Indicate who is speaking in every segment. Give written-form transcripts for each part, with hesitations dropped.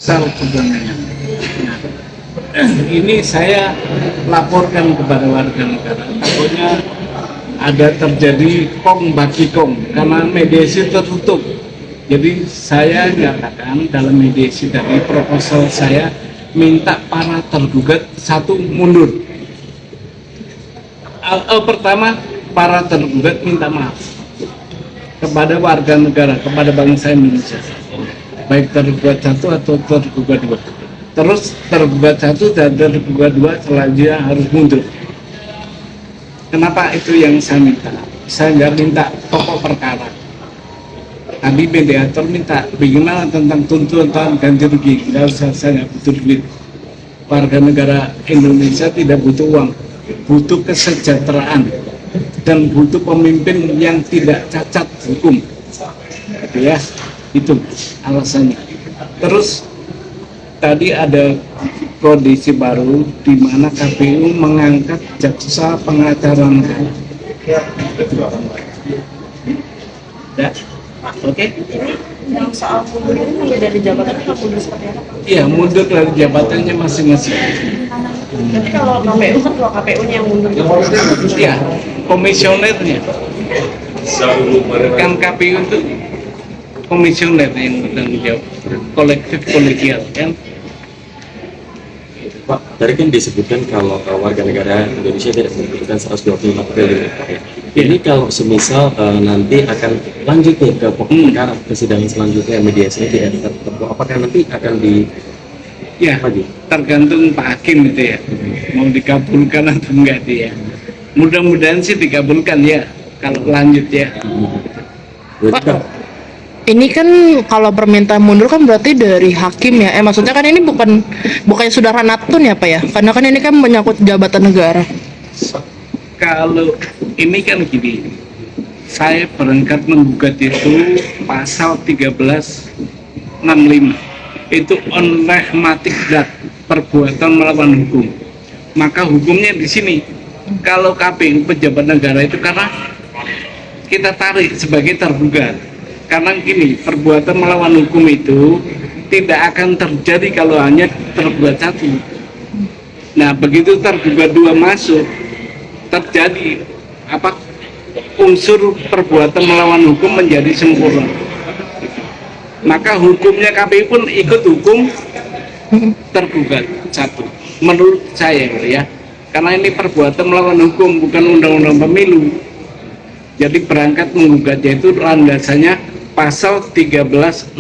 Speaker 1: Sal sebenarnya. Nah, ini saya laporkan kepada warga negara. Takutnya ada terjadi kong baki kong karena mediasi tertutup. Jadi saya nyatakan dalam mediasi tadi proposal saya minta para tergugat satu mundur. Pertama, para tergugat minta maaf kepada warga negara, kepada bangsa Indonesia, baik tergugat satu atau tergugat dua. Terus tergugat satu dan tergugat dua selanjutnya harus mundur. Kenapa itu yang saya minta? Saya nggak minta pokok perkara. Tadi mediator minta bagaimana tentang tuntutan ganti rugi. Nggak usah, saya nggak butuh duit. Warga negara Indonesia tidak butuh uang, butuh kesejahteraan dan butuh pemimpin yang tidak cacat hukum. Gitu ya, itu alasannya. Terus tadi ada kondisi baru di mana KPU mengangkat jaksa pengacara negara. Ya, oke.
Speaker 2: Yang soal mundur ini dari jabatan atau mundur seperti apa?
Speaker 1: Iya, mundur dari jabatannya masing-masing.
Speaker 2: Jadi kalau KPU ketua KPU-nya yang mundur.
Speaker 1: Iya, komisionernya. Kan KPU itu komisioner yang bertanggung jawab, kolektif kolegial kan.
Speaker 3: Pak, tadi kan disebutkan kalau warga negara Indonesia tidak membutuhkan 125 triliun. Ini kalau semisal nanti akan lanjut nih ke pokok perkara persidangan selanjutnya mediasinya tidak terbuka, apakah nanti akan di
Speaker 1: Ya, tergantung Pak Hakim itu ya, mau dikabulkan atau enggak dia. Mudah-mudahan sih dikabulkan ya, kalau lanjut ya.
Speaker 3: Pak,
Speaker 4: Ini kan kalau permintaan mundur kan berarti dari hakim ya. Maksudnya kan ini bukannya sudah ranatun ya Pak ya? Karena kan ini kan menyangkut jabatan negara.
Speaker 1: Kalau ini kan gini, saya berangkat menggugat itu pasal 1365 itu onrehmatik dat, perbuatan melawan hukum. Maka hukumnya di sini. Kalau KPU pejabat negara itu karena kita tarik sebagai tergugat. Karena gini, perbuatan melawan hukum itu tidak akan terjadi kalau hanya tergugat satu. Nah, begitu tergugat dua masuk, terjadi unsur perbuatan melawan hukum menjadi sempurna. Maka hukumnya KPU pun ikut hukum tergugat satu. Menurut saya ya, karena ini perbuatan melawan hukum bukan undang-undang pemilu. Jadi berangkat menggugatnya itu landasannya pasal 1365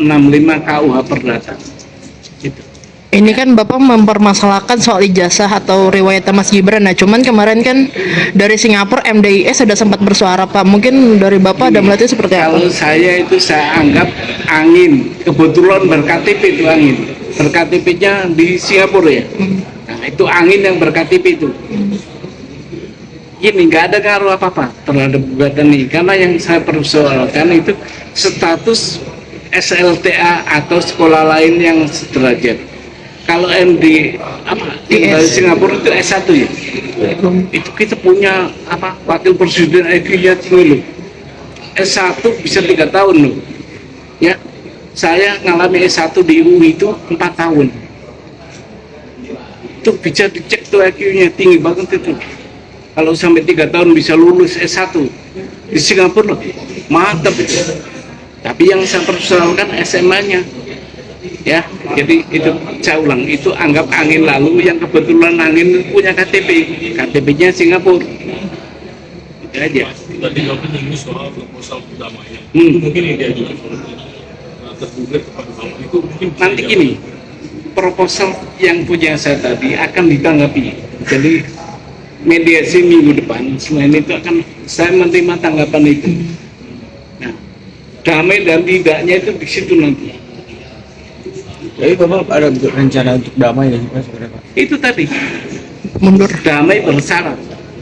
Speaker 1: KUH Perdata. Gitu.
Speaker 4: Ini kan Bapak mempermasalahkan soal ijazah atau riwayat Mas Gibran. Nah, cuman kemarin kan dari Singapura MDIS sudah sempat bersuara Pak. Mungkin dari Bapak ada melihatnya seperti apa?
Speaker 1: Kalau saya itu saya anggap angin. Kebetulan berKTP itu angin. BerKTP-nya di Singapura ya. Nah, itu angin yang berKTP itu. Ini nggak ada ngaruh apa-apa terhadap gugatan ini, karena yang saya persoalkan itu status SLTA atau sekolah lain yang sederajat. Kalau MD di Singapura itu S1 ya, itu kita punya wakil presiden IQ-nya tinggi loh, S1 bisa 3 tahun loh, ya. Saya ngalami S1 di UI itu 4 tahun, itu bisa dicek tuh IQ-nya tinggi banget itu. Kalau sampai 3 tahun bisa lulus S1 di Singapura loh, mantap itu. Tapi yang saya persoalkan SMA-nya, ya. Jadi itu saya ulang, itu anggap angin lalu yang kebetulan angin punya KTP, KTP-nya Singapura. Itu aja.
Speaker 5: Tadi Bapak ini soal proposal utamanya. Mungkin yang diajukan tergugat kepada Bapak itu mungkin
Speaker 1: Nanti gini, proposal yang punya saya tadi akan ditanggapi. Jadi mediasi minggu depan, selain itu akan saya menerima tanggapan itu. Nah, damai dan tidaknya itu di situ nanti.
Speaker 6: Jadi Bapak ada rencana untuk damai ya Pak sebenarnya Pak?
Speaker 1: Itu tadi
Speaker 4: Mundur.
Speaker 1: damai bersyarat.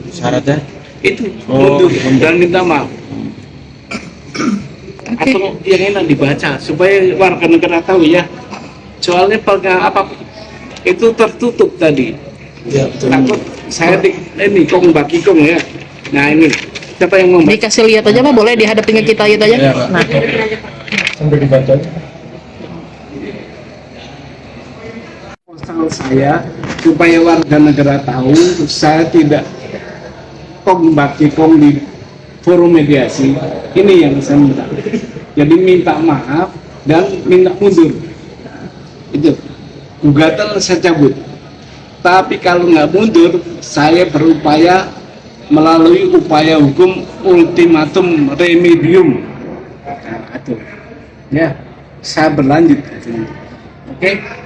Speaker 6: Syaratnya?
Speaker 1: Itu mundur dan minta maaf. Atau yang enak dibaca supaya warga negara tahu ya. Soalnya itu tertutup tadi.
Speaker 6: Ya, betul.
Speaker 1: Takut saya ini kong baki kong ya. Nah ini siapa yang mau
Speaker 4: Dikasih lihat aja Pak, boleh dihadapin ke kita lihat aja.
Speaker 6: Ya, Pak.
Speaker 4: Nah,
Speaker 6: Sampai dibaca.
Speaker 1: Proposal saya supaya warga negara tahu saya tidak kong di forum mediasi. Ini yang saya minta. Jadi minta maaf dan minta mundur. Itu gugatan saya cabut. Tapi kalau nggak mundur, saya berupaya melalui upaya hukum ultimatum remedium. Nah, itu. Ya, saya berlanjut. Oke.